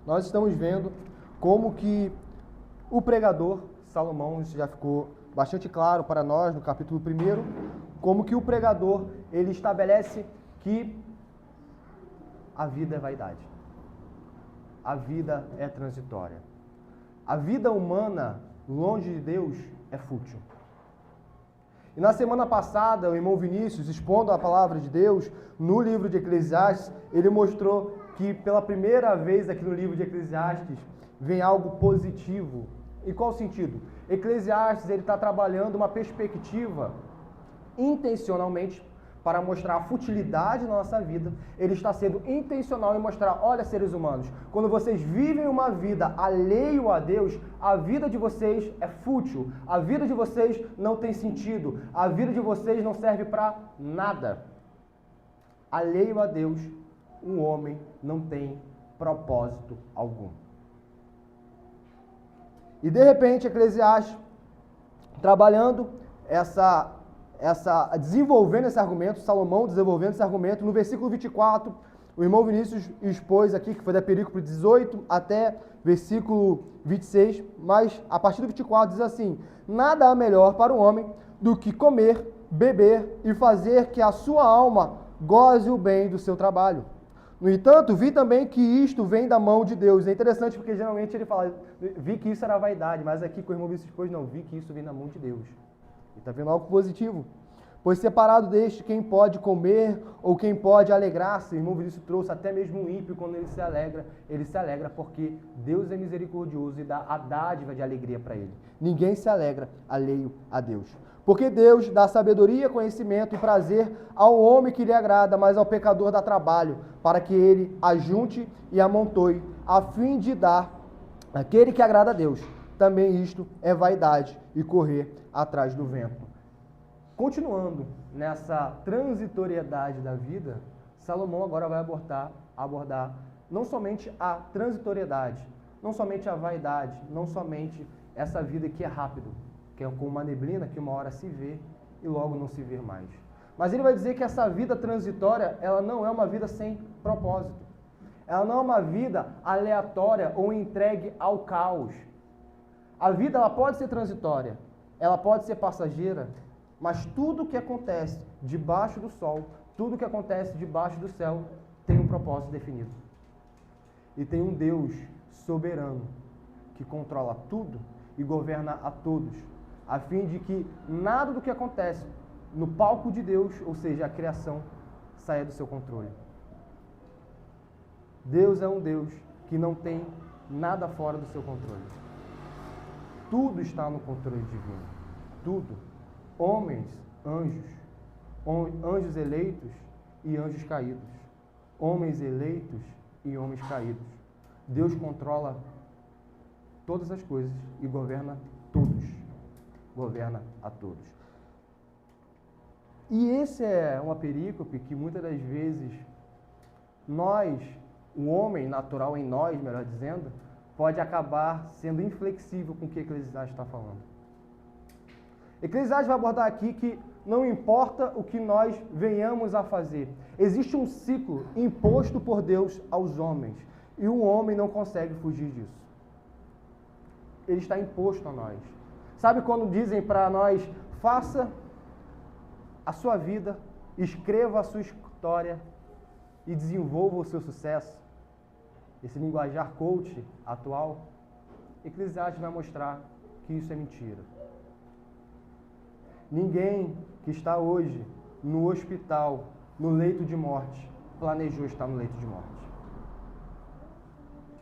nós estamos vendo como que o pregador, Salomão, isso já ficou bastante claro para nós no capítulo 1, como que o pregador, ele estabelece que a vida é vaidade. A vida é transitória. A vida humana, longe de Deus, é fútil. E na semana passada, o irmão Vinícius, expondo a palavra de Deus, no livro de Eclesiastes, ele mostrou que pela primeira vez aqui no livro de Eclesiastes, vem algo positivo. Em qual sentido? Eclesiastes, ele está trabalhando uma perspectiva intencionalmente para mostrar a futilidade da nossa vida. Ele está sendo intencional em mostrar, olha, seres humanos, quando vocês vivem uma vida alheio a Deus, a vida de vocês é fútil, a vida de vocês não tem sentido, a vida de vocês não serve para nada. Alheio a Deus, um homem não tem propósito algum. E de repente, Eclesiastes, trabalhando desenvolvendo esse argumento, Salomão desenvolvendo esse argumento, no versículo 24, o irmão Vinícius expôs aqui, que foi da perícope 18 até versículo 26, mas a partir do 24 diz assim: nada há melhor para o homem do que comer, beber e fazer que a sua alma goze o bem do seu trabalho. No entanto, vi também que isto vem da mão de Deus. É interessante porque geralmente ele fala, vi que isso era vaidade, mas aqui com o irmão Vinícius expôs, não, vi que isso vem da mão de Deus. E está vendo algo positivo. Pois separado deste, quem pode comer ou quem pode alegrar-se. O irmão Vinícius trouxe até mesmo um ímpio, quando ele se alegra porque Deus é misericordioso e dá a dádiva de alegria para ele. Ninguém se alegra alheio a Deus. Porque Deus dá sabedoria, conhecimento e prazer ao homem que lhe agrada, mas ao pecador dá trabalho, para que ele ajunte e amontoe, a fim de dar àquele que agrada a Deus. Também isto é vaidade e correr atrás do vento. Continuando nessa transitoriedade da vida, Salomão agora vai abordar não somente a transitoriedade, não somente a vaidade, não somente essa vida que é rápido, que é como uma neblina que uma hora se vê e logo não se vê mais. Mas ele vai dizer que essa vida transitória, ela não é uma vida sem propósito. Ela não é uma vida aleatória ou entregue ao caos. A vida, ela pode ser transitória, ela pode ser passageira, mas tudo que acontece debaixo do sol, tudo que acontece debaixo do céu, tem um propósito definido. E tem um Deus soberano que controla tudo e governa a todos, a fim de que nada do que acontece no palco de Deus, ou seja, a criação, saia do seu controle. Deus é um Deus que não tem nada fora do seu controle. Tudo está no controle divino. Tudo. Homens, anjos eleitos e anjos caídos. Homens eleitos e homens caídos. Deus controla todas as coisas e governa todos. Governa a todos. E esse é uma perícope que muitas das vezes nós, o homem natural em nós, melhor dizendo, pode acabar sendo inflexível com o que Eclesiastes está falando. Eclesiastes vai abordar aqui que não importa o que nós venhamos a fazer, existe um ciclo imposto por Deus aos homens, e o homem não consegue fugir disso. Ele está imposto a nós. Sabe quando dizem para nós, faça a sua vida, escreva a sua história e desenvolva o seu sucesso? Esse linguajar coach atual, Eclesiastes vai mostrar que isso é mentira. Ninguém que está hoje no hospital, no leito de morte, planejou estar no leito de morte.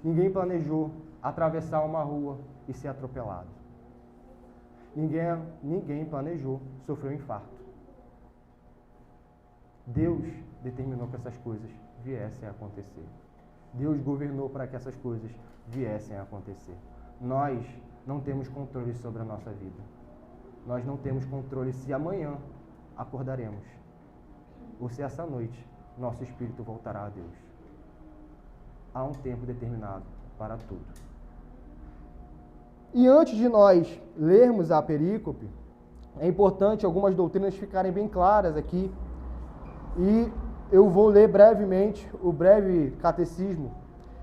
Ninguém atravessar uma rua e ser atropelado. Ninguém planejou sofrer um infarto. Deus determinou que essas coisas viessem a acontecer. Deus governou para que essas coisas viessem a acontecer. Nós não temos controle sobre a nossa vida. Nós não temos controle se amanhã acordaremos ou se essa noite nosso espírito voltará a Deus. Há um tempo determinado para tudo. E antes de nós lermos a perícope, é importante algumas doutrinas ficarem bem claras aqui. E eu vou ler brevemente o breve catecismo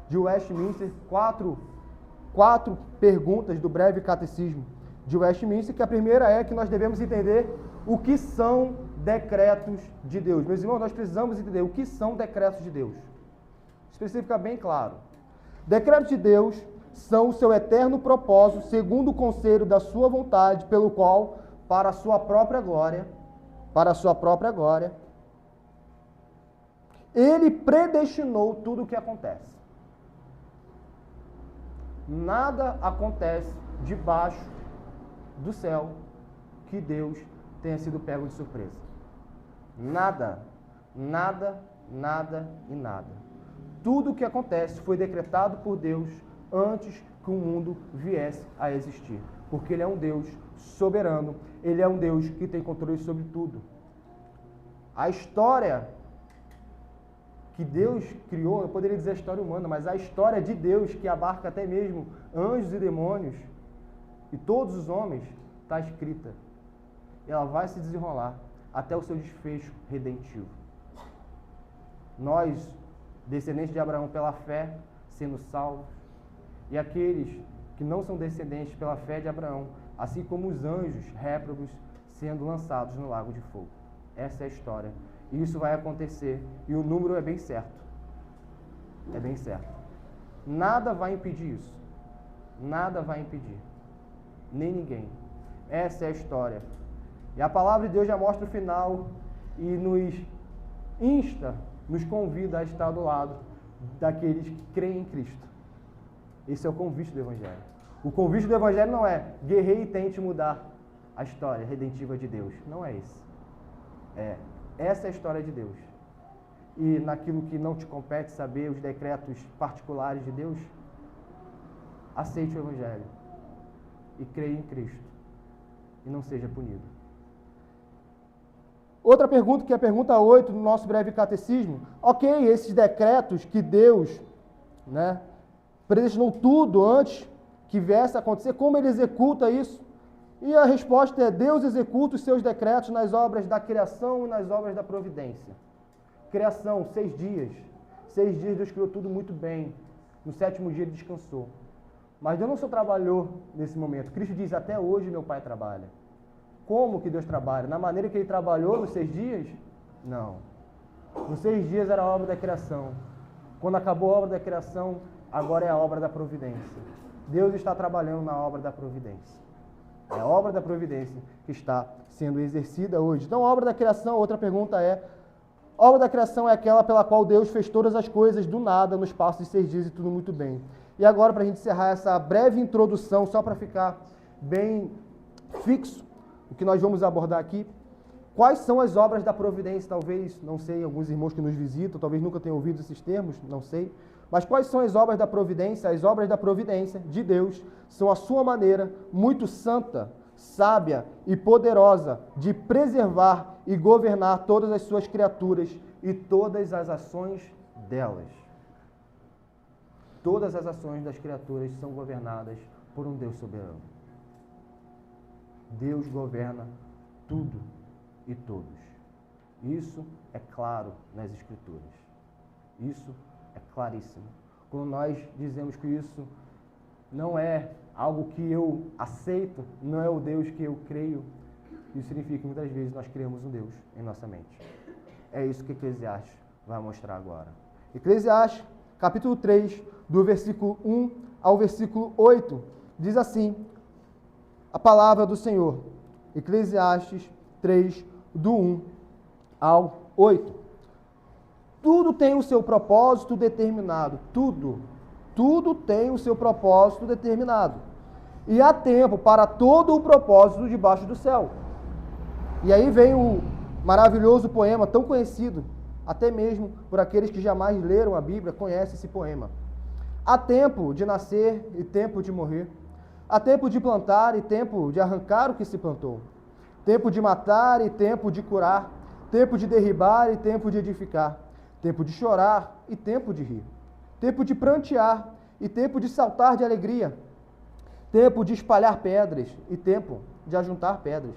de Westminster, quatro perguntas do breve catecismo de Westminster, que a primeira é que nós devemos entender o que são decretos de Deus. Meus irmãos, nós precisamos entender o que são decretos de Deus. Especifica bem claro. Decretos de Deus são o seu eterno propósito, segundo o conselho da sua vontade, pelo qual, para a sua própria glória, ele predestinou tudo o que acontece. Nada acontece debaixo do céu que Deus tenha sido pego de surpresa. Nada, nada, nada e nada. Tudo o que acontece foi decretado por Deus antes que o mundo viesse a existir. Porque Ele é um Deus soberano, Ele é um Deus que tem controle sobre tudo. A história que Deus criou, eu poderia dizer a história humana, mas a história de Deus, que abarca até mesmo anjos e demônios, e todos os homens, está escrita. Ela vai se desenrolar até o seu desfecho redentivo. Nós, descendentes de Abraão pela fé, sendo salvos, e aqueles que não são descendentes pela fé de Abraão, assim como os anjos réprobos, sendo lançados no lago de fogo. Essa é a história. E isso vai acontecer, e o número é bem certo. É bem certo. Nada vai impedir isso. Nada vai impedir. Nem ninguém. Essa é a história. E a palavra de Deus já mostra o final e nos insta, nos convida a estar do lado daqueles que creem em Cristo. Esse é o convite do Evangelho. O convite do Evangelho não é guerreie e tente mudar a história redentiva de Deus. Não é esse. Essa é a história de Deus. E naquilo que não te compete saber, os decretos particulares de Deus, aceite o Evangelho e creia em Cristo e não seja punido. Outra pergunta, que é a pergunta 8 do nosso breve catecismo. Ok, esses decretos que Deus, predestinou tudo antes que viesse a acontecer, como Ele executa isso? E a resposta é: Deus executa os seus decretos nas obras da criação e nas obras da providência. Criação, 6 dias. 6 dias Deus criou tudo muito bem. No 7º dia Ele descansou. Mas Deus não só trabalhou nesse momento. Cristo diz: até hoje meu Pai trabalha. Como que Deus trabalha? Na maneira que Ele trabalhou nos 6 dias? Não. Nos 6 dias era a obra da criação. Quando acabou a obra da criação, agora é a obra da providência. Deus está trabalhando na obra da providência. É a obra da providência que está sendo exercida hoje. Então, a obra da criação, outra pergunta é: a obra da criação é aquela pela qual Deus fez todas as coisas do nada, no espaço de 6 dias e tudo muito bem. E agora, para a gente encerrar essa breve introdução, só para ficar bem fixo o que nós vamos abordar aqui, quais são as obras da providência? Talvez, não sei, alguns irmãos que nos visitam, talvez nunca tenham ouvido esses termos, não sei. Mas quais são as obras da providência? As obras da providência de Deus são a sua maneira muito santa, sábia e poderosa de preservar e governar todas as suas criaturas e todas as ações delas. Todas as ações das criaturas são governadas por um Deus soberano. Deus governa tudo e todos. Isso é claro nas Escrituras. Isso é claríssimo. Quando nós dizemos que isso não é algo que eu aceito, não é o Deus que eu creio, isso significa que muitas vezes nós criamos um Deus em nossa mente. É isso que Eclesiastes vai mostrar agora. Eclesiastes, capítulo 3, do versículo 1 ao versículo 8, diz assim a palavra do Senhor. Eclesiastes 3, do 1 ao 8. Tudo tem o seu propósito determinado. Tudo tem o seu propósito determinado. E há tempo para todo o propósito debaixo do céu. E aí vem o maravilhoso poema, tão conhecido, até mesmo por aqueles que jamais leram a Bíblia, conhecem esse poema. Há tempo de nascer e tempo de morrer. Há tempo de plantar e tempo de arrancar o que se plantou. Tempo de matar e tempo de curar. Tempo de derribar e tempo de edificar. Tempo de chorar e tempo de rir. Tempo de prantear e tempo de saltar de alegria. Tempo de espalhar pedras e tempo de ajuntar pedras.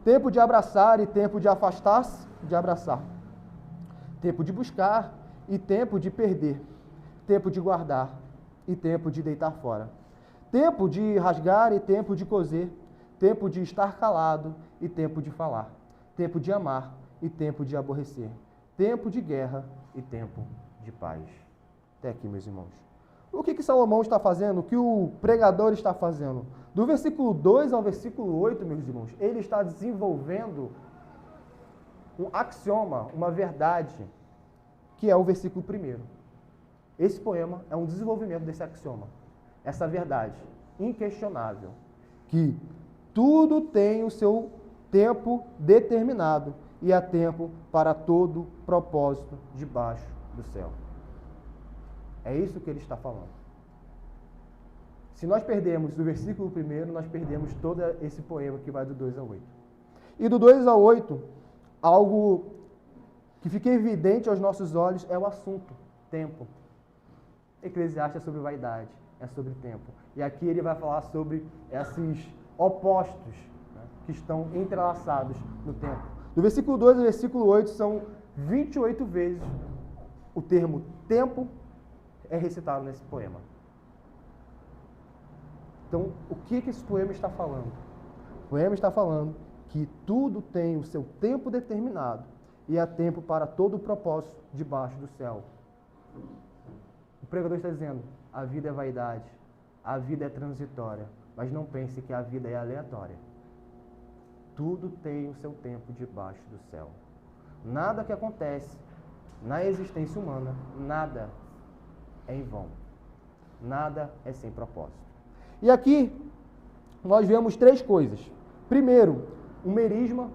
Tempo de abraçar e tempo de afastar-se de abraçar. Tempo de buscar e tempo de perder. tempo de guardar e tempo de deitar fora. Tempo de rasgar e tempo de coser. Tempo de estar calado e tempo de falar. Tempo de amar e tempo de aborrecer. Tempo de guerra e tempo de paz. Até aqui, meus irmãos. O que Salomão está fazendo? O que o pregador está fazendo? Do versículo 2 ao versículo 8, meus irmãos, ele está desenvolvendo um axioma, uma verdade, que é o versículo 1. Esse poema é um desenvolvimento desse axioma, essa verdade inquestionável, que tudo tem o seu tempo determinado e há tempo para todo propósito debaixo do céu. É isso que ele está falando. Se nós perdemos o versículo 1, nós perdemos todo esse poema que vai do 2 ao 8. E do 2 ao 8, algo que fica evidente aos nossos olhos é o assunto, tempo. Eclesiastes é sobre vaidade, é sobre tempo. E aqui ele vai falar sobre esses opostos, né, que estão entrelaçados no tempo. Do versículo 2 ao versículo 8 são 28 vezes o termo tempo é recitado nesse poema. Então, o que esse poema está falando? O poema está falando que tudo tem o seu tempo determinado e há tempo para todo o propósito debaixo do céu. O pregador está dizendo, a vida é vaidade, a vida é transitória, mas não pense que a vida é aleatória. Tudo tem o seu tempo debaixo do céu. Nada que acontece na existência humana, nada é em vão. Nada é sem propósito. E aqui nós vemos 3 coisas. Primeiro, o merisma,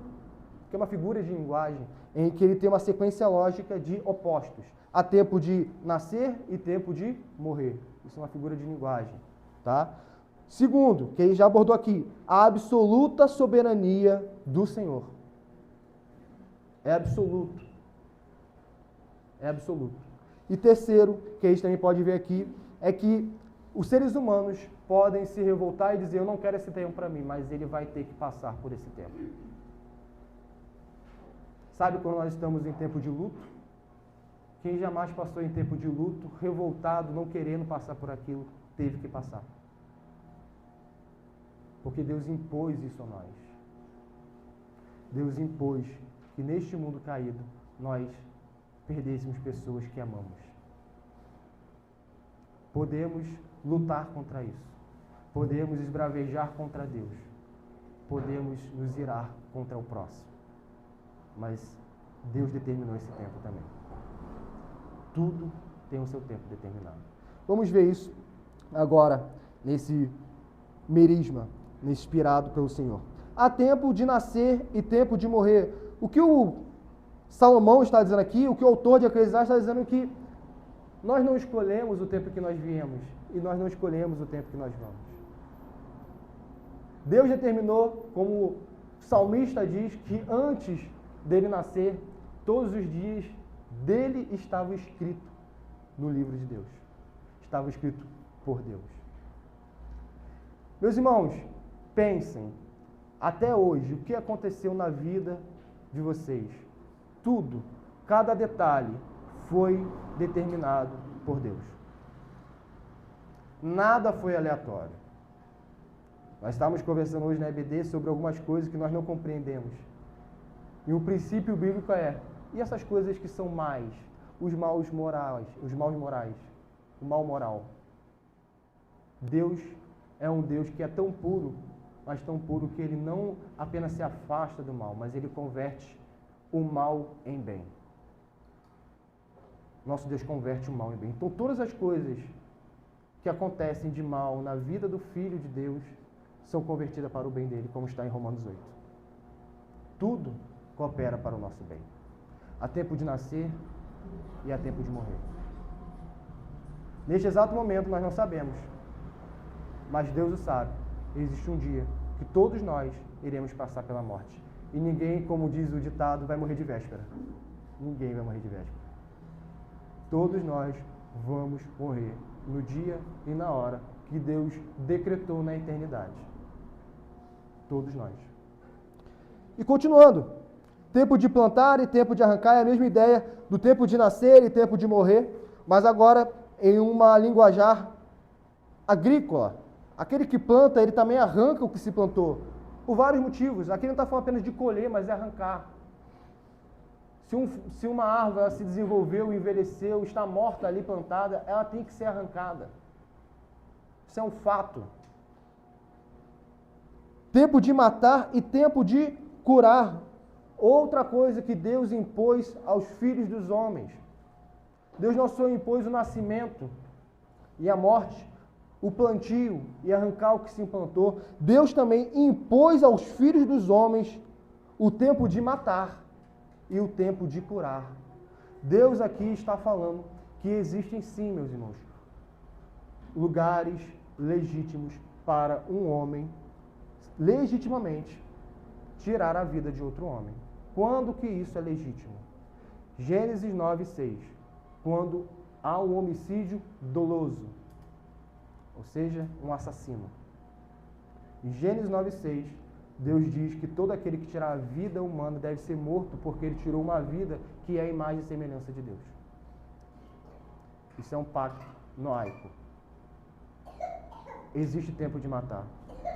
que é uma figura de linguagem em que ele tem uma sequência lógica de opostos. Há tempo de nascer e tempo de morrer. Isso é uma figura de linguagem, tá? Segundo, que ele já abordou aqui, a absoluta soberania do Senhor. É absoluto. É absoluto. E terceiro, que a gente também pode ver aqui, é que os seres humanos podem se revoltar e dizer, eu não quero esse tempo para mim, mas ele vai ter que passar por esse tempo. Sabe quando nós estamos em tempo de luto? Quem jamais passou em tempo de luto, revoltado, não querendo passar por aquilo, teve que passar. Porque Deus impôs isso a nós. Deus impôs que neste mundo caído, nós perdêssemos pessoas que amamos. Podemos lutar contra isso. Podemos esbravejar contra Deus. Podemos nos irar contra o próximo. Mas Deus determinou esse tempo também. Tudo tem o seu tempo determinado. Vamos ver isso agora, nesse merisma, inspirado pelo Senhor. Há tempo de nascer e tempo de morrer. O que o Salomão está dizendo aqui, o que o autor de Eclesiastes está dizendo que nós não escolhemos o tempo que nós viemos e nós não escolhemos o tempo que nós vamos. Deus determinou, como o salmista diz, que antes dele nascer, todos os dias dele estava escrito no livro de Deus. Estava escrito por Deus. Meus irmãos, pensem, até hoje, o que aconteceu na vida de vocês? Tudo, cada detalhe foi determinado por Deus. Nada foi aleatório. Nós estávamos conversando hoje na EBD sobre algumas coisas que nós não compreendemos. E o princípio bíblico é, e essas coisas que são mais, os maus morais, o mal moral. Deus é um Deus que é tão puro, mas tão puro que ele não apenas se afasta do mal, mas ele converte o mal em bem. Nosso Deus converte o mal em bem. Então todas as coisas que acontecem de mal na vida do Filho de Deus são convertidas para o bem dele, como está em Romanos 8. Tudo coopera para o nosso bem. Há tempo de nascer e há tempo de morrer. Neste exato momento nós não sabemos, mas Deus o sabe. Existe um dia que todos nós iremos passar pela morte. E ninguém, como diz o ditado, vai morrer de véspera. Ninguém vai morrer de véspera. Todos nós vamos morrer no dia e na hora que Deus decretou na eternidade. Todos nós. E continuando, tempo de plantar e tempo de arrancar é a mesma ideia do tempo de nascer e tempo de morrer, mas agora em uma linguajar agrícola. Aquele que planta, ele também arranca o que se plantou. Por vários motivos. Aqui não está falando apenas de colher, mas é arrancar. Se uma árvore ela se desenvolveu, envelheceu, está morta ali plantada, ela tem que ser arrancada. Isso é um fato. Tempo de matar e tempo de curar. Outra coisa que Deus impôs aos filhos dos homens. Deus não só impôs o nascimento e a morte, o plantio e arrancar o que se implantou. Deus também impôs aos filhos dos homens o tempo de matar e o tempo de curar. Deus aqui está falando que existem sim, meus irmãos, lugares legítimos para um homem legitimamente tirar a vida de outro homem. Quando que isso é legítimo? Gênesis 9:6. Quando há um homicídio doloso, ou seja, um assassino. Em Gênesis 9:6, Deus diz que todo aquele que tirar a vida humana deve ser morto porque ele tirou uma vida que é a imagem e semelhança de Deus. Isso é um pacto noaico. Existe tempo de matar.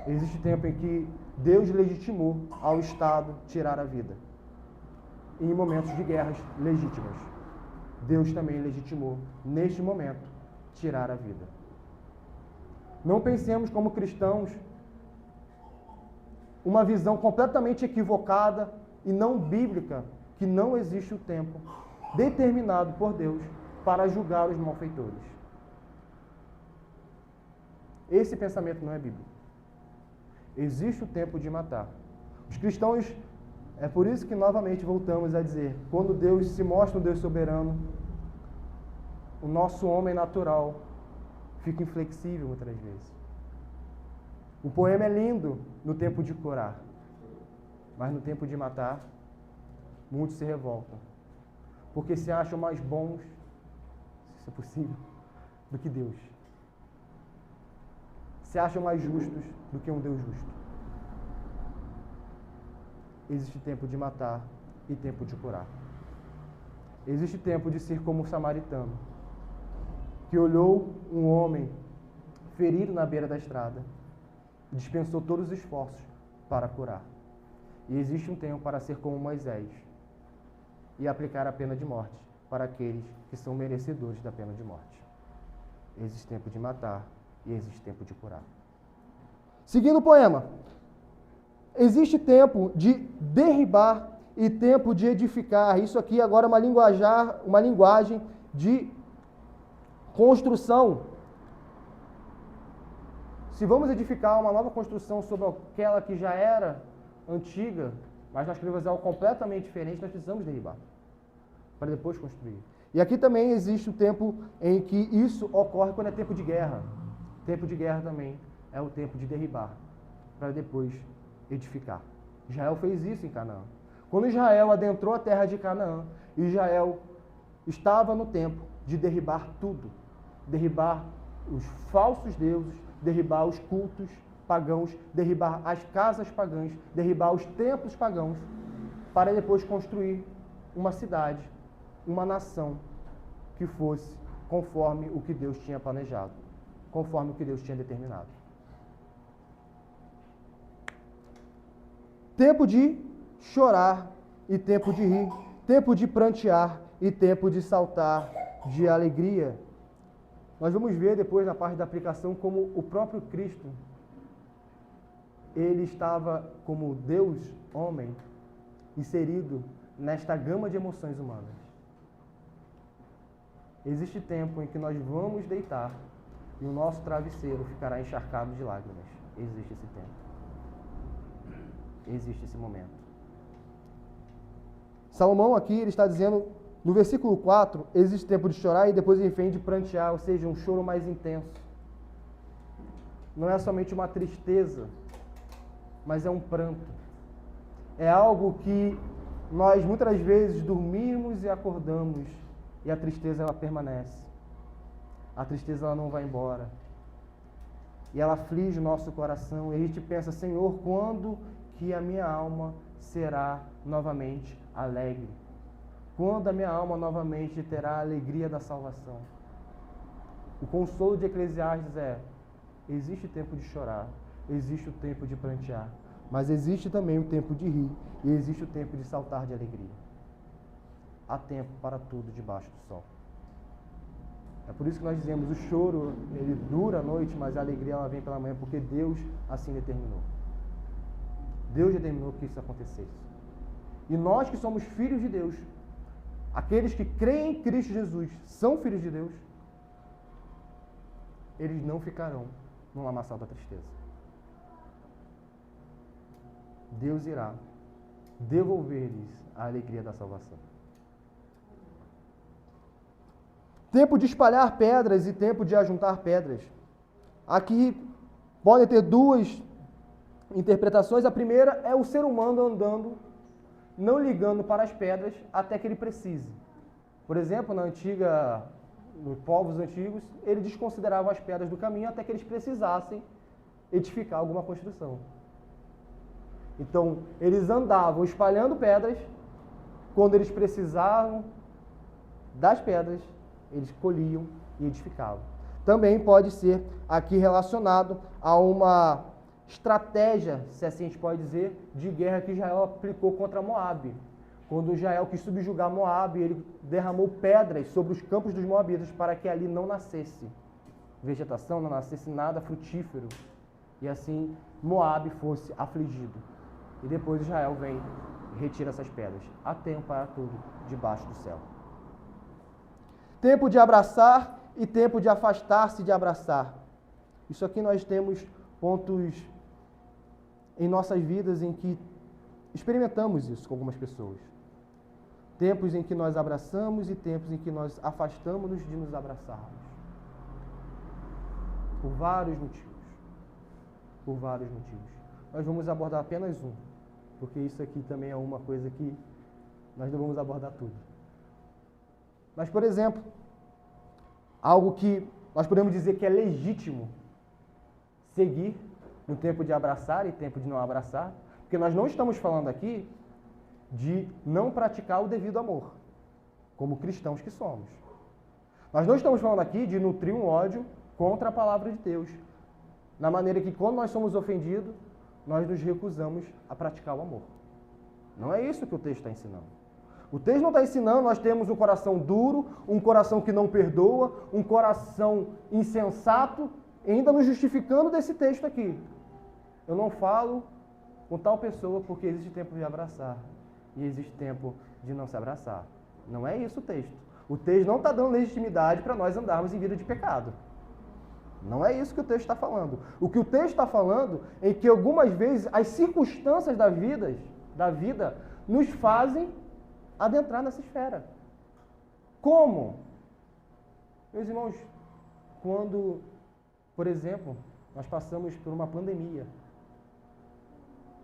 Existe tempo em que Deus legitimou ao Estado tirar a vida. Em momentos de guerras legítimas. Deus também legitimou, neste momento, tirar a vida. Não pensemos como cristãos uma visão completamente equivocada e não bíblica, que não existe o tempo determinado por Deus para julgar os malfeitores. Esse pensamento não é bíblico. Existe o tempo de matar. Os cristãos, é por isso que novamente voltamos a dizer, quando Deus se mostra um Deus soberano, o nosso homem natural fica inflexível muitas vezes. O poema é lindo no tempo de curar, mas no tempo de matar, muitos se revoltam, porque se acham mais bons, se é possível, do que Deus. Se acham mais justos do que um Deus justo. Existe tempo de matar e tempo de curar. Existe tempo de ser como o samaritano, que olhou um homem ferido na beira da estrada e dispensou todos os esforços para curar. E existe um tempo para ser como Moisés e aplicar a pena de morte para aqueles que são merecedores da pena de morte. Existe tempo de matar e existe tempo de curar. Seguindo o poema, existe tempo de derribar e tempo de edificar. Isso aqui agora é uma linguagem de construção. Se vamos edificar uma nova construção sobre aquela que já era antiga, mas nós queremos algo completamente diferente, nós precisamos derribar para depois construir. E aqui também existe o tempo em que isso ocorre quando é tempo de guerra. Tempo de guerra também é o tempo de derribar, para depois edificar. Israel fez isso em Canaã. Quando Israel adentrou a terra de Canaã, Israel estava no tempo de derribar tudo. Derribar os falsos deuses, derribar os cultos pagãos, derribar as casas pagãs, derribar os templos pagãos, para depois construir uma cidade, uma nação que fosse conforme o que Deus tinha planejado, conforme o que Deus tinha determinado. Tempo de chorar e tempo de rir, tempo de prantear e tempo de saltar de alegria. Nós vamos ver depois na parte da aplicação como o próprio Cristo, ele estava como Deus, homem, inserido nesta gama de emoções humanas. Existe tempo em que nós vamos deitar e o nosso travesseiro ficará encharcado de lágrimas. Existe esse tempo. Existe esse momento. Salomão aqui, ele está dizendo, no versículo 4, existe tempo de chorar e depois ele vem de prantear, ou seja, um choro mais intenso. Não é somente uma tristeza, mas é um pranto. É algo que nós muitas vezes dormimos e acordamos e a tristeza ela permanece. A tristeza ela não vai embora. E ela aflige o nosso coração e a gente pensa, Senhor, quando que a minha alma será novamente alegre? Quando a minha alma novamente terá a alegria da salvação? O consolo de Eclesiastes é: existe tempo de chorar, existe o tempo de prantear, mas existe também o tempo de rir e existe o tempo de saltar de alegria. Há tempo para tudo debaixo do sol. É por isso que nós dizemos: o choro, ele dura a noite, mas a alegria ela vem pela manhã, porque Deus assim determinou. Deus determinou que isso acontecesse. E nós que somos filhos de Deus, aqueles que creem em Cristo Jesus, são filhos de Deus, eles não ficarão no lamaçal da tristeza. Deus irá devolver-lhes a alegria da salvação. Tempo de espalhar pedras e tempo de ajuntar pedras. Aqui podem ter duas interpretações. A primeira é o ser humano andando, não ligando para as pedras até que ele precise. Por exemplo, nos povos antigos, eles desconsideravam as pedras do caminho até que eles precisassem edificar alguma construção. Então, eles andavam espalhando pedras, quando eles precisavam das pedras, eles colhiam e edificavam. Também pode ser aqui relacionado a uma estratégia, se assim a gente pode dizer, de guerra que Israel aplicou contra Moabe. Quando Israel quis subjugar Moabe, ele derramou pedras sobre os campos dos moabitas para que ali não nascesse vegetação, não nascesse nada frutífero. E assim Moabe fosse afligido. E depois Israel vem e retira essas pedras. Há tempo para tudo debaixo do céu. Tempo de abraçar e tempo de afastar-se de abraçar. Isso aqui nós temos pontos em nossas vidas em que experimentamos isso com algumas pessoas. Tempos em que nós abraçamos e tempos em que nós afastamos-nos de nos abraçarmos. Por vários motivos. Por vários motivos. Nós vamos abordar apenas um, porque isso aqui também é uma coisa que nós não vamos abordar tudo. Mas, por exemplo, algo que nós podemos dizer que é legítimo seguir no tempo de abraçar e tempo de não abraçar, porque nós não estamos falando aqui de não praticar o devido amor, como cristãos que somos. Nós não estamos falando aqui de nutrir um ódio contra a palavra de Deus, na maneira que quando nós somos ofendidos, nós nos recusamos a praticar o amor. Não é isso que o texto está ensinando. O texto não está ensinando nós temos um coração duro, um coração que não perdoa, um coração insensato, ainda nos justificando desse texto aqui. Eu não falo com tal pessoa porque existe tempo de abraçar e existe tempo de não se abraçar. Não é isso o texto. O texto não está dando legitimidade para nós andarmos em vida de pecado. Não é isso que o texto está falando. O que o texto está falando é que algumas vezes as circunstâncias da vida nos fazem adentrar nessa esfera. Como? Meus irmãos, quando, por exemplo, nós passamos por uma pandemia,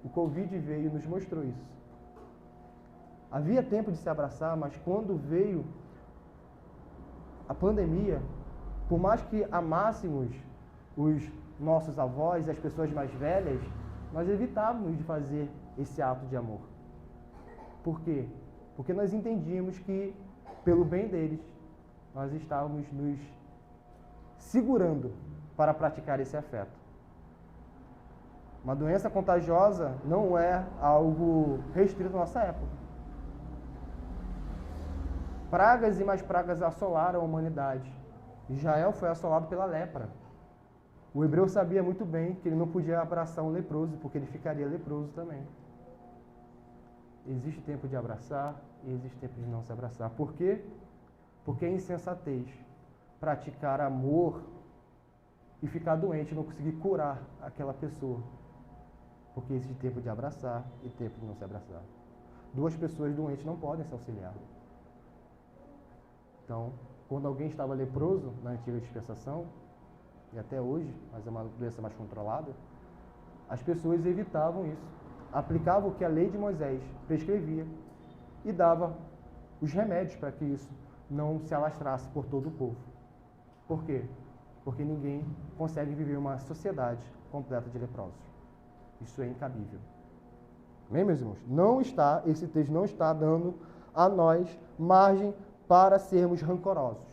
o Covid veio e nos mostrou isso. Havia tempo de se abraçar, mas quando veio a pandemia, por mais que amássemos os nossos avós e as pessoas mais velhas, nós evitávamos de fazer esse ato de amor. Por quê? Porque nós entendíamos que, pelo bem deles, nós estávamos nos segurando para praticar esse afeto. Uma doença contagiosa não é algo restrito à nossa época. Pragas e mais pragas assolaram a humanidade. Israel foi assolado pela lepra. O hebreu sabia muito bem que ele não podia abraçar um leproso, porque ele ficaria leproso também. Existe tempo de abraçar e existe tempo de não se abraçar. Por quê? Porque é insensatez praticar amor e ficar doente e não conseguir curar aquela pessoa. Porque existe tempo de abraçar e tempo de não se abraçar. Duas pessoas doentes não podem se auxiliar. Então, quando alguém estava leproso na antiga dispensação, e até hoje, mas é uma doença mais controlada, as pessoas evitavam isso. Aplicavam o que a lei de Moisés prescrevia e dava os remédios para que isso não se alastrasse por todo o povo. Por quê? Porque ninguém consegue viver uma sociedade completa de leprosos. Isso é incabível. Amém, meus irmãos? Esse texto não está dando a nós margem para sermos rancorosos.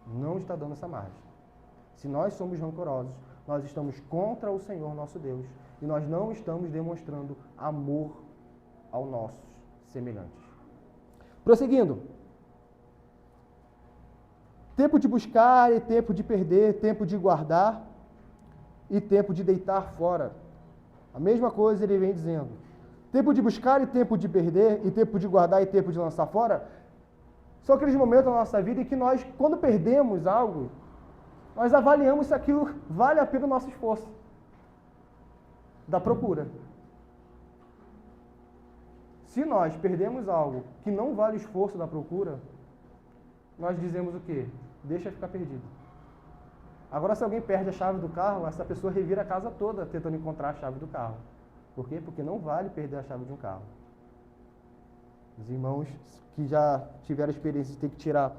Não está dando essa margem. Se nós somos rancorosos, nós estamos contra o Senhor nosso Deus e nós não estamos demonstrando amor aos nossos semelhantes. Prosseguindo. Tempo de buscar e tempo de perder, tempo de guardar e tempo de deitar fora. A mesma coisa ele vem dizendo. Tempo de buscar e tempo de perder, e tempo de guardar e tempo de lançar fora, são aqueles momentos da nossa vida em que nós, quando perdemos algo, nós avaliamos se aquilo vale a pena o nosso esforço da procura. Se nós perdemos algo que não vale o esforço da procura, nós dizemos o quê? Deixa ficar perdido. Agora, se alguém perde a chave do carro, essa pessoa revira a casa toda tentando encontrar a chave do carro. Por quê? Porque não vale perder a chave de um carro. Os irmãos que já tiveram a experiência de ter que tirar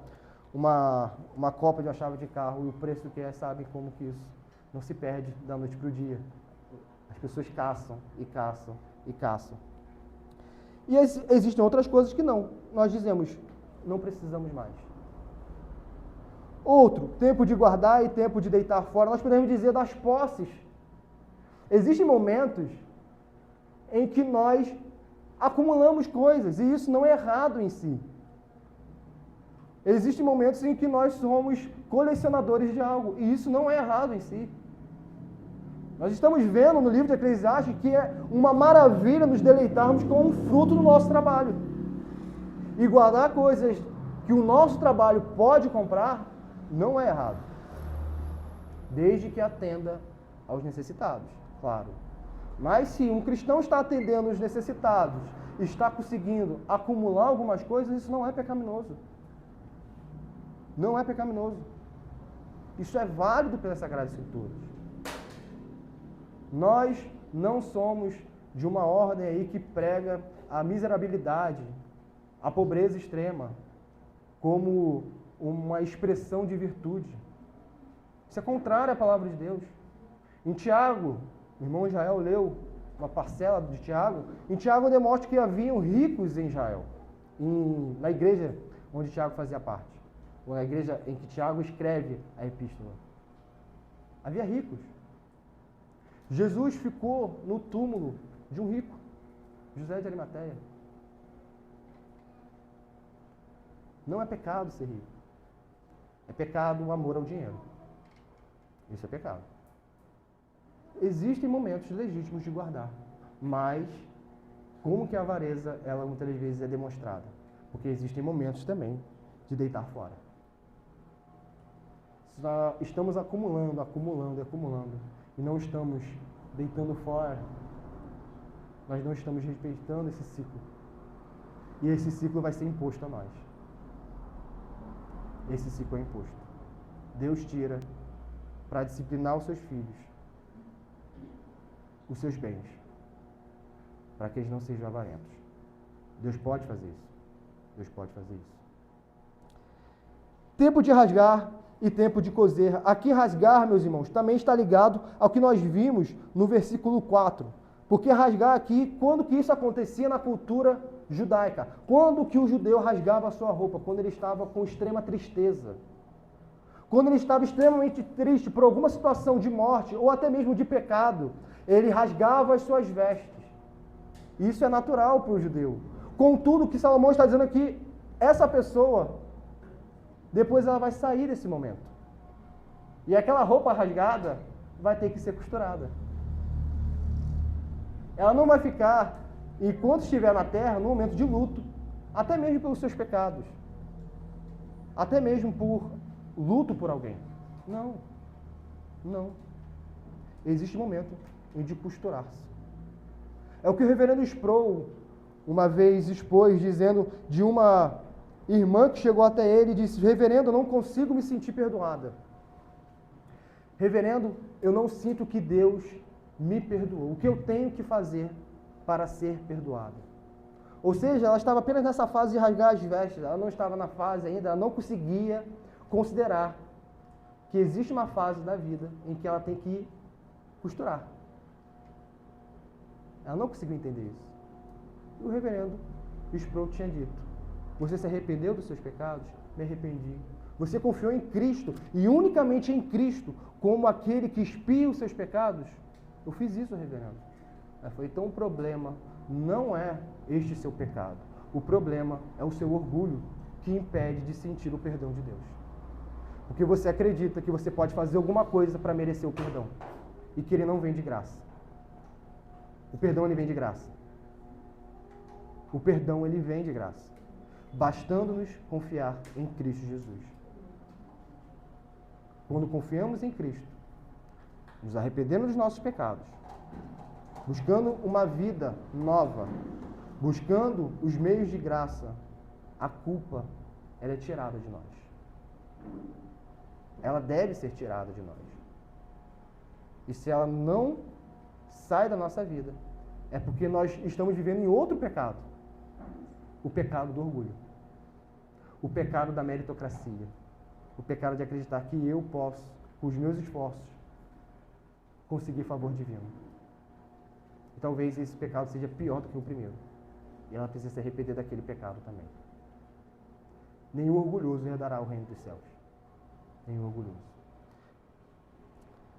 uma cópia de uma chave de carro e o preço que é, sabem como que isso não se perde da noite para o dia. As pessoas caçam e caçam e caçam. E existem outras coisas que não. Nós dizemos, não precisamos mais. Outro, tempo de guardar e tempo de deitar fora. Nós podemos dizer das posses. Existem momentos em que nós acumulamos coisas, e isso não é errado em si. Existem momentos em que nós somos colecionadores de algo, e isso não é errado em si. Nós estamos vendo no livro de Eclesiastes que é uma maravilha nos deleitarmos com o fruto do nosso trabalho. E guardar coisas que o nosso trabalho pode comprar, não é errado. Desde que atenda aos necessitados, claro. Mas se um cristão está atendendo os necessitados, está conseguindo acumular algumas coisas, isso não é pecaminoso. Não é pecaminoso. Isso é válido pelas Sagradas Escrituras. Nós não somos de uma ordem aí que prega a miserabilidade, a pobreza extrema, como uma expressão de virtude. Isso é contrário à palavra de Deus. Em Tiago, o irmão Israel leu uma parcela de Tiago, em Tiago demonstra que haviam ricos em Israel, na igreja onde Tiago fazia parte, ou na igreja em que Tiago escreve a epístola. Havia ricos. Jesus ficou no túmulo de um rico, José de Arimateia. Não é pecado ser rico. É pecado o amor ao dinheiro. Isso é pecado. Existem momentos legítimos de guardar, mas como que a avareza, ela muitas vezes é demonstrada? Porque existem momentos também de deitar fora. Estamos acumulando, e não estamos deitando fora. Nós não estamos respeitando esse ciclo. E esse ciclo vai ser imposto a nós. Esse ciclo é imposto. Deus tira para disciplinar os seus filhos os seus bens, para que eles não sejam avarentos. Deus pode fazer isso. Deus pode fazer isso. Tempo de rasgar e tempo de coser. Aqui rasgar, meus irmãos, também está ligado ao que nós vimos no versículo 4. Porque rasgar aqui, quando que isso acontecia na cultura judaica? Quando que o judeu rasgava a sua roupa? Quando ele estava com extrema tristeza. Quando ele estava extremamente triste por alguma situação de morte ou até mesmo de pecado, ele rasgava as suas vestes. Isso é natural para o judeu. Contudo, o que Salomão está dizendo aqui, essa pessoa, depois ela vai sair desse momento. E aquela roupa rasgada vai ter que ser costurada. Ela não vai ficar, enquanto estiver na terra, num momento de luto, até mesmo pelos seus pecados. Até mesmo por luto por alguém. Não. Não. Existe um momento de costurar-se. É o que o reverendo Sproul uma vez expôs, dizendo de uma irmã que chegou até ele e disse: reverendo, eu não consigo me sentir perdoada. Reverendo, eu não sinto que Deus me perdoou. O que eu tenho que fazer para ser perdoada? Ou seja, ela estava apenas nessa fase de rasgar as vestes, ela não estava na fase ainda, ela não conseguia considerar que existe uma fase da vida em que ela tem que costurar. Ela não conseguiu entender isso. E o reverendo Sproul tinha dito: você se arrependeu dos seus pecados? Me arrependi. Você confiou em Cristo e unicamente em Cristo, como aquele que expia os seus pecados? Eu fiz isso, reverendo. Foi então o problema não é este seu pecado. O problema é o seu orgulho que impede de sentir o perdão de Deus. Porque você acredita que você pode fazer alguma coisa para merecer o perdão e que ele não vem de graça. O perdão ele vem de graça. O perdão ele vem de graça. Bastando-nos confiar em Cristo Jesus. Quando confiamos em Cristo, nos arrependendo dos nossos pecados, buscando uma vida nova, buscando os meios de graça, a culpa ela é tirada de nós. Ela deve ser tirada de nós. E se ela não sai da nossa vida, é porque nós estamos vivendo em outro pecado. O pecado do orgulho. O pecado da meritocracia. O pecado de acreditar que eu posso, com os meus esforços, conseguir favor divino. E talvez esse pecado seja pior do que o primeiro. E ela precisa se arrepender daquele pecado também. Nenhum orgulhoso herdará o reino dos céus. Nenhum orgulhoso.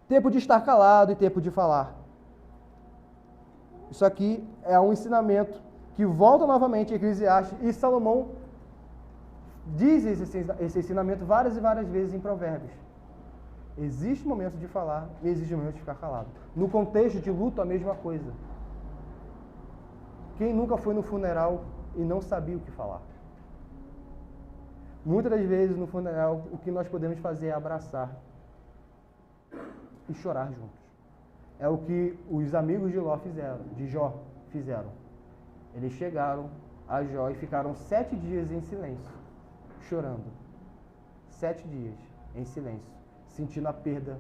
Tempo de estar calado e tempo de falar. Isso aqui é um ensinamento que volta novamente em Eclesiastes, e Salomão diz esse ensinamento várias e várias vezes em Provérbios. Existe momento de falar e existe momento de ficar calado. No contexto de luto, a mesma coisa. Quem nunca foi no funeral e não sabia o que falar? Muitas das vezes no funeral, o que nós podemos fazer é abraçar e chorar juntos. É o que os amigos de Jó fizeram. Eles chegaram a Jó e ficaram 7 dias em silêncio, chorando. 7 dias em silêncio, sentindo a perda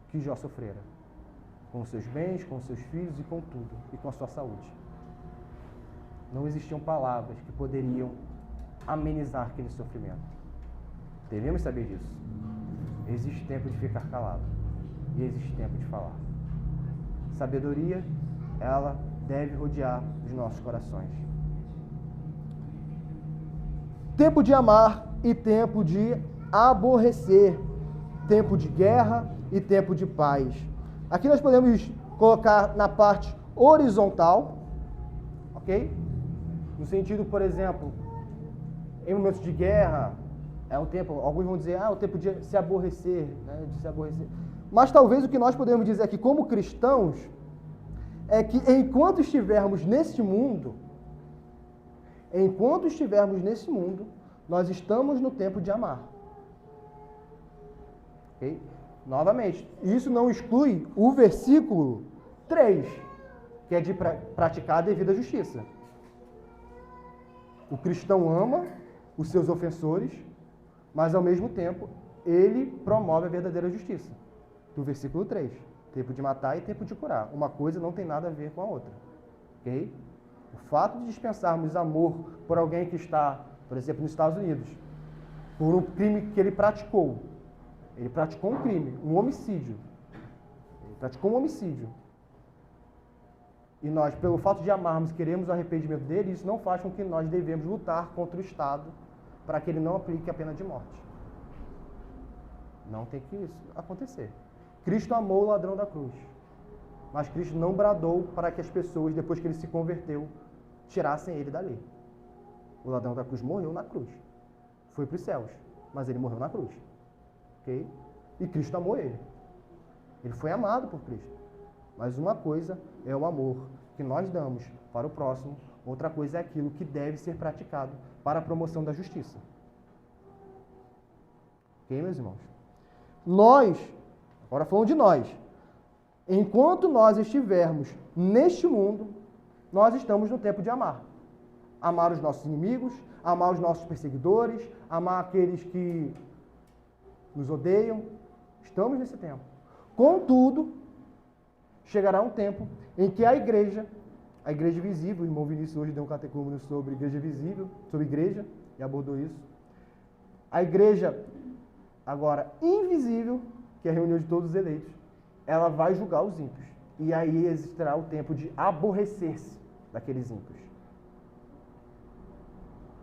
que Jó sofrera. Com os seus bens, com os seus filhos e com tudo. E com a sua saúde. Não existiam palavras que poderiam amenizar aquele sofrimento. Devemos saber disso. Existe tempo de ficar calado. E existe tempo de falar. Sabedoria, ela deve rodear os nossos corações. Tempo de amar e tempo de aborrecer. Tempo de guerra e tempo de paz. Aqui nós podemos colocar na parte horizontal, ok? No sentido, por exemplo, em momentos de guerra, é um tempo, alguns vão dizer, é o tempo de se aborrecer, né? De se aborrecer. Mas talvez o que nós podemos dizer aqui como cristãos é que enquanto estivermos nesse mundo, nós estamos no tempo de amar. Okay? Novamente, isso não exclui o versículo 3, que é de praticar a devida justiça. O cristão ama os seus ofensores, mas ao mesmo tempo ele promove a verdadeira justiça. Do versículo 3. Tempo de matar e tempo de curar. Uma coisa não tem nada a ver com a outra. Ok? O fato de dispensarmos amor por alguém que está, por exemplo, nos Estados Unidos, por um crime que ele praticou. Ele praticou um crime, um homicídio. Ele praticou um homicídio. E nós, pelo fato de amarmos, queremos o arrependimento dele, isso não faz com que nós devemos lutar contra o Estado para que ele não aplique a pena de morte. Não tem que isso acontecer. Cristo amou o ladrão da cruz, mas Cristo não bradou para que as pessoas, depois que ele se converteu, tirassem ele da lei. O ladrão da cruz morreu na cruz. Foi para os céus, mas ele morreu na cruz. Okay? E Cristo amou ele. Ele foi amado por Cristo. Mas uma coisa é o amor que nós damos para o próximo, outra coisa é aquilo que deve ser praticado para a promoção da justiça. Ok, meus irmãos? Nós, agora falando de nós, enquanto nós estivermos neste mundo, nós estamos no tempo de amar. Amar os nossos inimigos, amar os nossos perseguidores, amar aqueles que nos odeiam. Estamos nesse tempo. Contudo, chegará um tempo em que a igreja visível, o irmão Vinícius hoje deu um catecúmeno sobre igreja visível, sobre igreja, e abordou isso. A igreja, agora invisível, que é a reunião de todos os eleitos, ela vai julgar os ímpios. E aí existirá o tempo de aborrecer-se daqueles ímpios.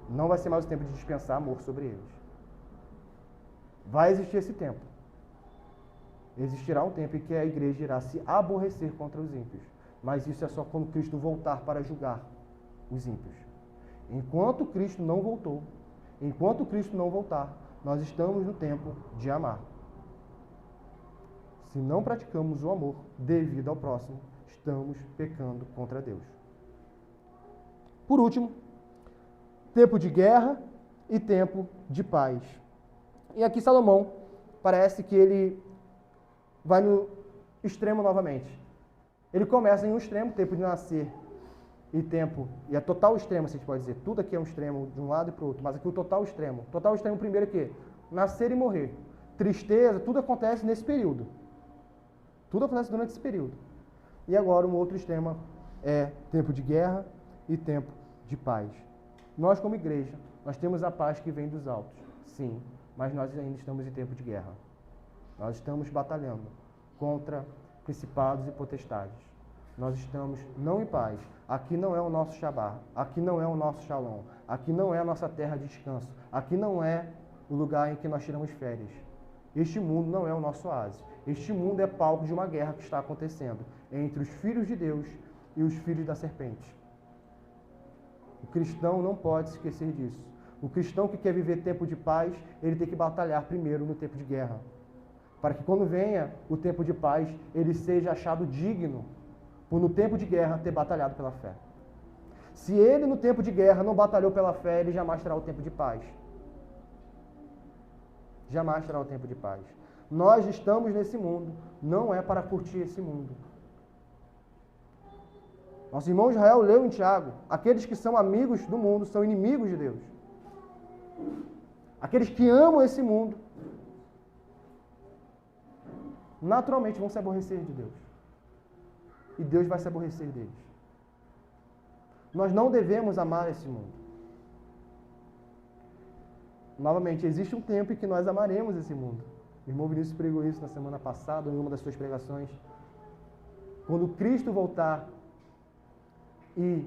Não vai ser mais o tempo de dispensar amor sobre eles. Vai existir esse tempo. Existirá um tempo em que a igreja irá se aborrecer contra os ímpios. Mas isso é só quando Cristo voltar para julgar os ímpios. Enquanto Cristo não voltou, enquanto Cristo não voltar, nós estamos no tempo de amar. Se não praticamos o amor devido ao próximo, estamos pecando contra Deus. Por último, tempo de guerra e tempo de paz. E aqui Salomão parece que ele vai no extremo novamente. Ele começa em um extremo, tempo de nascer e tempo, e é total extremo, se a gente pode dizer. Tudo aqui é um extremo de um lado e para o outro, mas aqui o total extremo. Total extremo primeiro é o quê? Nascer e morrer. Tristeza, tudo acontece nesse período. Tudo acontece durante esse período. E agora um outro extremo é tempo de guerra e tempo de paz. Nós como igreja, nós temos a paz que vem dos altos, sim, mas nós ainda estamos em tempo de guerra. Nós estamos batalhando contra principados e potestades. Nós estamos não em paz. Aqui não é o nosso Shabá, aqui não é o nosso Shalom, aqui não é a nossa terra de descanso, aqui não é o lugar em que nós tiramos férias. Este mundo não é o nosso oásis. Este mundo é palco de uma guerra que está acontecendo entre os filhos de Deus e os filhos da serpente. O cristão não pode se esquecer disso. O cristão que quer viver tempo de paz, ele tem que batalhar primeiro no tempo de guerra. Para que quando venha o tempo de paz, ele seja achado digno por no tempo de guerra ter batalhado pela fé. Se ele no tempo de guerra não batalhou pela fé, ele jamais terá o tempo de paz. Jamais terá o tempo de paz. Nós estamos nesse mundo, não é para curtir esse mundo. Nosso irmão Israel leu em Tiago, aqueles que são amigos do mundo são inimigos de Deus. Aqueles que amam esse mundo, naturalmente vão se aborrecer de Deus. E Deus vai se aborrecer deles. Nós não devemos amar esse mundo. Novamente, existe um tempo em que nós amaremos esse mundo. O irmão Vinícius pregou isso na semana passada, em uma das suas pregações. Quando Cristo voltar e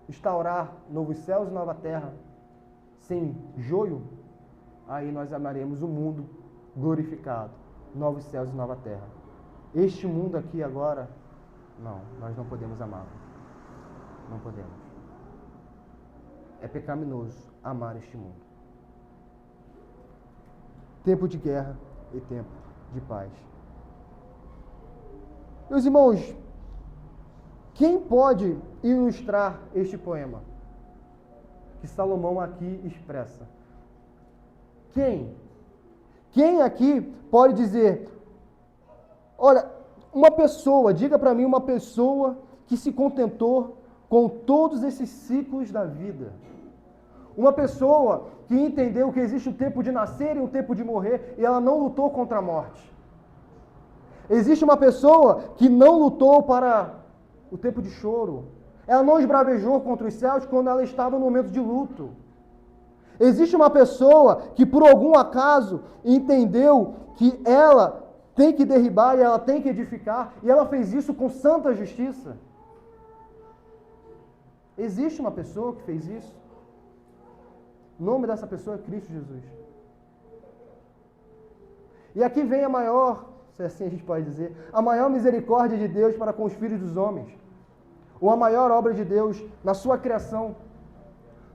instaurar novos céus e nova terra, sem joio, aí nós amaremos o mundo glorificado, novos céus e nova terra. Este mundo aqui agora, não, nós não podemos amar. Não podemos. É pecaminoso amar este mundo. Tempo de guerra e tempo de paz. Meus irmãos, quem pode ilustrar este poema que Salomão aqui expressa? Quem? Quem aqui pode dizer, olha, uma pessoa, diga para mim uma pessoa que se contentou com todos esses ciclos da vida. Uma pessoa que entendeu que existe um tempo de nascer e um tempo de morrer e ela não lutou contra a morte. Existe uma pessoa que não lutou para o tempo de choro. Ela não esbravejou contra os céus quando ela estava no momento de luto. Existe uma pessoa que por algum acaso entendeu que ela tem que derribar e ela tem que edificar e ela fez isso com santa justiça. Existe uma pessoa que fez isso. O nome dessa pessoa é Cristo Jesus. E aqui vem a maior, se assim a gente pode dizer, a maior misericórdia de Deus para com os filhos dos homens. Ou a maior obra de Deus na sua criação.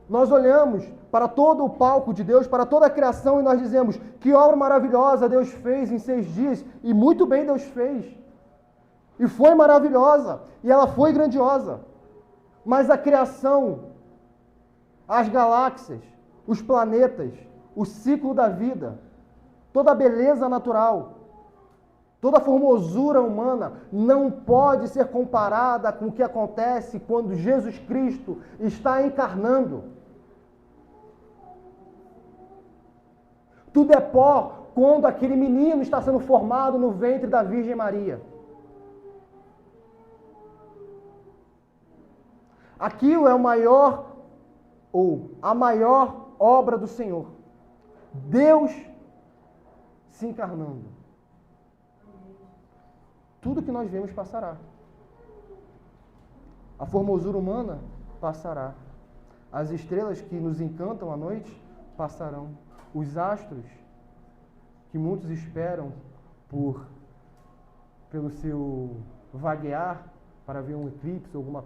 Nós olhamos para todo o palco de Deus, para toda a criação e nós dizemos, que obra maravilhosa Deus fez em 6 dias. E muito bem Deus fez. E foi maravilhosa. E ela foi grandiosa. Mas a criação, as galáxias, os planetas, o ciclo da vida, toda a beleza natural, toda a formosura humana não pode ser comparada com o que acontece quando Jesus Cristo está encarnando. Tudo é pó quando aquele menino está sendo formado no ventre da Virgem Maria. Aquilo é o maior, ou a maior obra do Senhor. Deus se encarnando. Tudo que nós vemos passará. A formosura humana passará. As estrelas que nos encantam à noite passarão. Os astros que muitos esperam pelo seu vaguear para ver um eclipse ou alguma